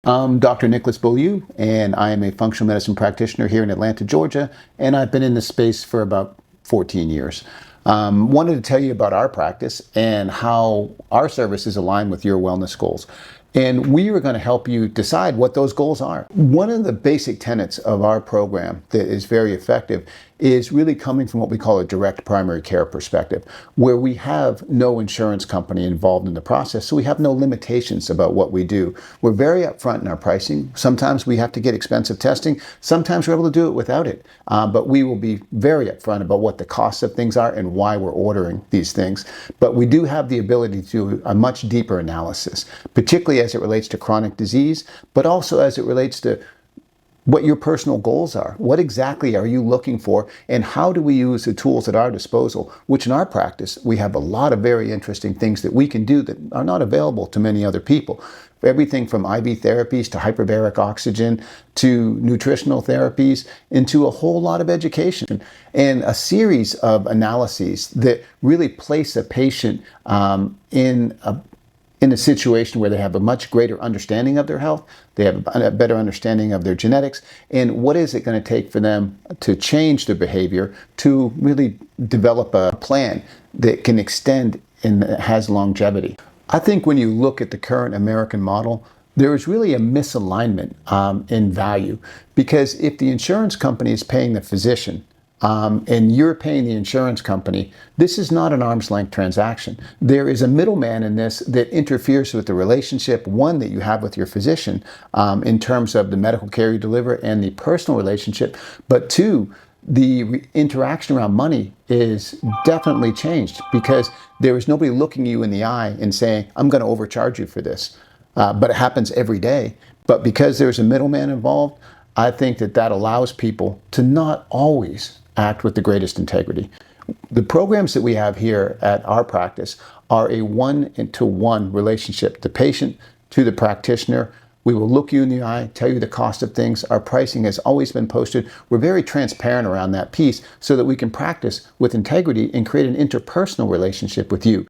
I'm Dr. Nicholas Beaulieu, and I am a functional medicine practitioner here in Atlanta, Georgia, and I've been in this space for about 14 years. Wanted to tell you about our practice and how our services align with your wellness goals. And we are going to help you decide what those goals are. One of the basic tenets of our program that is very effective is really coming from what we call a direct primary care perspective, where we have no insurance company involved in the process, so we have no limitations about what we do. We're very upfront in our pricing. Sometimes we have to get expensive testing. Sometimes we're able to do it without it. But we will be very upfront about what the costs of things are and why we're ordering these things. But we do have the ability to do a much deeper analysis, particularly as it relates to chronic disease, but also as it relates to what your personal goals are. What exactly are you looking for, and how do we use the tools at our disposal, which in our practice, we have a lot of very interesting things that we can do that are not available to many other people. Everything from IV therapies to hyperbaric oxygen to nutritional therapies, into a whole lot of education and a series of analyses that really place a patient in a situation where they have a much greater understanding of their health, they have a better understanding of their genetics, and what is it going to take for them to change their behavior to really develop a plan that can extend and has longevity. I think when you look at the current American model, there is really a misalignment in value, because if the insurance company is paying the physician, and you're paying the insurance company, this is not an arm's length transaction. There is a middleman in this that interferes with the relationship, one, that you have with your physician in terms of the medical care you deliver and the personal relationship, but two, the interaction around money is definitely changed, because there is nobody looking you in the eye and saying, I'm going to overcharge you for this. But it happens every day. But because there's a middleman involved, I think that allows people to not always act with the greatest integrity. The programs that we have here at our practice are a one-to-one relationship, the patient to the practitioner. We will look you in the eye, tell you the cost of things. Our pricing has always been posted. We're very transparent around that piece so that we can practice with integrity and create an interpersonal relationship with you.